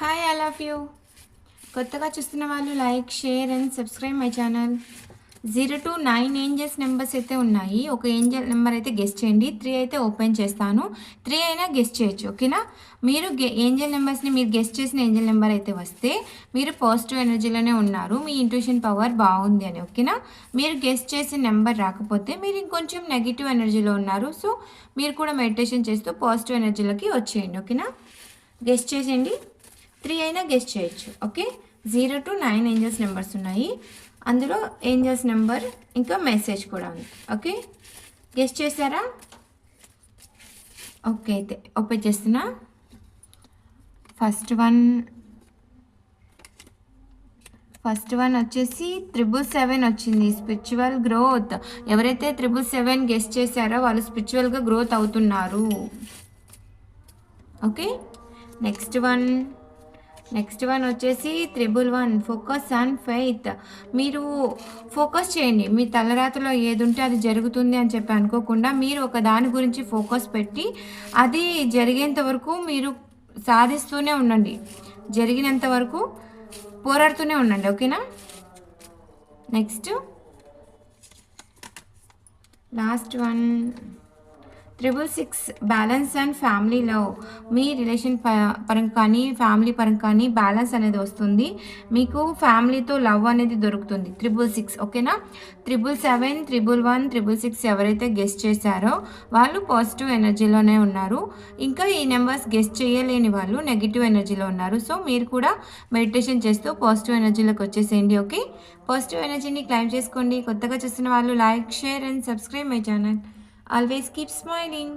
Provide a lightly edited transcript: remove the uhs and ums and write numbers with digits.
Hi all of you. కొత్తగా చూస్తున్న వాళ్ళు like, share and subscribe my channel. 0 to 9 angels numbers అయితే ఉన్నాయి. ఒక ఏంజల్ నెంబర్ అయితే గెస్ట్ చేయండి. 3 అయితే ఓపెన్ చేస్తాను. 3 అయినా గెస్ట్ చేయొచ్చు, ఓకేనా? మీరు ఏంజల్ నెంబర్స్ని మీరు గెస్ట్ చేసిన ఏంజల్ నెంబర్ అయితే వస్తే మీరు పాజిటివ్ ఎనర్జీలోనే ఉన్నారు, మీ ఇంట్యూషన్ పవర్ బాగుంది అని, ఓకేనా? మీరు గెస్ట్ చేసిన నెంబర్ రాకపోతే మీరు ఇంకొంచెం నెగిటివ్ ఎనర్జీలో ఉన్నారు. సో మీరు కూడా మెడిటేషన్ చేస్తూ పాజిటివ్ ఎనర్జీలోకి వచ్చేయండి, ఓకేనా? గెస్ట్ చేసేయండి. 3 అయినా గెస్ట్ చేయొచ్చు, ఓకే? 0 to 9 ఏంజల్స్ నెంబర్స్ ఉన్నాయి. అందులో ఏంజల్స్ నెంబర్ ఇంకా మెసేజ్ కూడా ఉంది, ఓకే? గెస్ట్ చేశారా? ఓకే, అయితే ఓపెన్ చేస్తున్నా. ఫస్ట్ వన్ వచ్చేసి 777 వచ్చింది. Spiritual growth. ఎవరైతే 777 గెస్ట్ చేశారో వాళ్ళు స్పిరిచువల్గా గ్రోత్ అవుతున్నారు, ఓకే? నెక్స్ట్ వన్ వచ్చేసి 111 ఫోకస్ ఆన్ ఫెయిత్. మీరు ఫోకస్ చేయండి. మీ తలరాతలో ఏది ఉంటే అది జరుగుతుంది అని చెప్పి అనుకోకుండా మీరు ఒక దాని గురించి ఫోకస్ పెట్టి అది జరిగేంత వరకు మీరు సాధిస్తూనే ఉండండి. జరిగినంత వరకు పోరాడుతూనే ఉండండి, ఓకేనా? Next last one 666 balance and family love. Me relation పరంగా కానీ ఫ్యామిలీ పరంగా కానీ బ్యాలెన్స్ అనేది వస్తుంది. మీకు ఫ్యామిలీతో లవ్ అనేది దొరుకుతుంది. 666, ఓకేనా? 777, 111, 666 ఎవరైతే గెస్ట్ చేశారో వాళ్ళు పాజిటివ్ ఎనర్జీలోనే ఉన్నారు. ఇంకా ఈ నెంబర్స్ గెస్ట్ చేయలేని వాళ్ళు నెగిటివ్ ఎనర్జీలో ఉన్నారు. సో మీరు కూడా మెడిటేషన్ చేస్తూ పాజిటివ్ ఎనర్జీలోకి వచ్చేసేయండి, ఓకే? పాజిటివ్ ఎనర్జీని క్లైమ్ చేసుకోండి. కొత్తగా చూస్తున్న వాళ్ళు like, share and subscribe my channel. Always keep smiling.